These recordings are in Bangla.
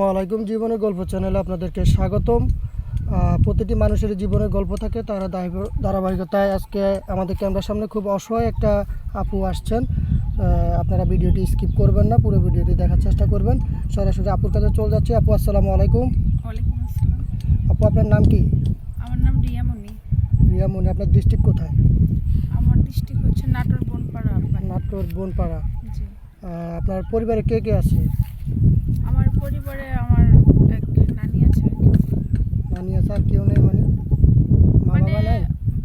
ওয়ালাইকুম জীবনের গল্প চ্যানেলে আপনাদেরকে স্বাগতম। প্রতিটি মানুষের জীবনে গল্প থাকে, তারা ধারাবাহিকতায় আজকে আমাদের ক্যামেরার সামনে খুব অসহায় একটা আপু আসছেন। আপনারা ভিডিওটি স্কিপ করবেন না, পুরো ভিডিওটি দেখার চেষ্টা করবেন। সরাসরি আপুর কাছে চলে যাচ্ছি। আপু আসসালামু আলাইকুম। ওয়ালাইকুম আসসালাম। আপু আপনার নাম কি? আমার নাম রিয়ামণি। রিয়ামণি। আপনার ডিস্ট্রিক্ট কোথায়? আমার ডিস্ট্রিক্ট হচ্ছে নাটোর বনপাড়া। নাটোর বনপাড়া। জি। আপনার পরিবারে কে কে আছে? আমার পরিবারে আমার এক নানি আছে আর কি। নানি আছে, আর কেউ নেই? মানে মা মানে বাবা নাই?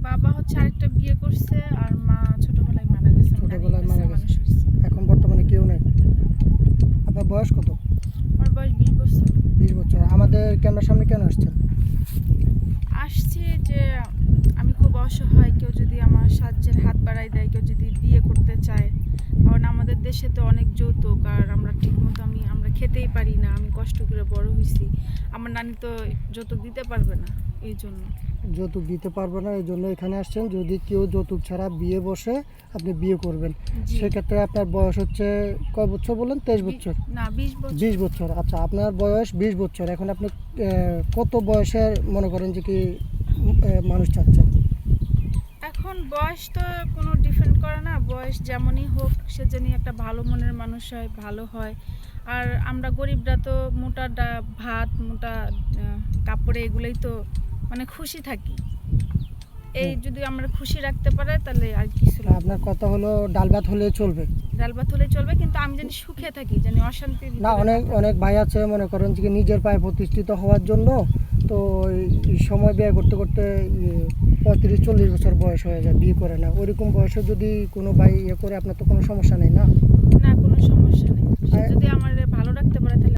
বাবা হচ্ছে আরেকটা বিয়ে করছে আর মা ছোটবেলায় মারা গেছে। ছোটবেলায় মারা গেছে। মানুষ হয়েছে। এখন বর্তমানে কেউ নেই। আপনার বয়স কত? আমার বয়স 20 বছর। 20 বছর। আমাদের ক্যামেরার সামনে কেন আসছেন? আসছি যে আমি খুব অসহায়, কেউ যদি আমার সাহায্যের হাত বাড়ায় দেয়, কেউ যদি বিয়ে করতে চায়। কারণ আমাদের দেশে তো অনেক যৌতুক, আর আমরা ঠিকমতো আমরা খেতেই পারি না। আমি কষ্ট করে বড় হয়েছি, আমার নানি তো যৌতুক দিতে পারবে না, এই জন্য। যৌতুক দিতে পারবে না, এই জন্য এখানে আসছেন। যদি কেউ যৌতুক ছাড়া বিয়ে বসে, আপনি বিয়ে করবেন। জি। সেক্ষেত্রে আপনার বয়স হচ্ছে কয় বছর বললেন? 23 বছর। না, 20 বছর। 20 বছর। আচ্ছা, আপনার বয়স 20 বছর। এখন আপনি কত বয়সের মনে করেন যে কি মানুষ চাচ্ছেন? এখন বয়স তো কোনো ডিফারেন্ট করে না, বয়স যেমনই হোক, সে যেন একটা ভালো মনের মানুষ হয়, ভালো হয়। আর আমরা গরিবরা তো মোটা ভাত, মোটা কাপড়ে এগুলোই তো মানে খুশি থাকি। এই যদি আমরা খুশি রাখতে পারে তাহলে আর কিছু না। আপনার কথা হলো ডাল ভাত হলে চলবে? ডাল ভাত হলে চলবে, কিন্তু আমি যেন সুখে থাকি, যেন অশান্তি না, অনেক অনেক ভাই আছে মনে করেন যে কি নিজের পায়ে প্রতিষ্ঠিত হওয়ার জন্য তো এই সময় ব্যয় করতে করতে 35-40 বছর বয়স হয়ে যায়, বিয়ে করে না। ওইরকম বয়সে যদি কোনো ভাই করে, আপনার তো কোনো সমস্যা নেই না? না, কোনো সমস্যা নেই। সে যদি আমার ভালো রাখতে পারে তাহলে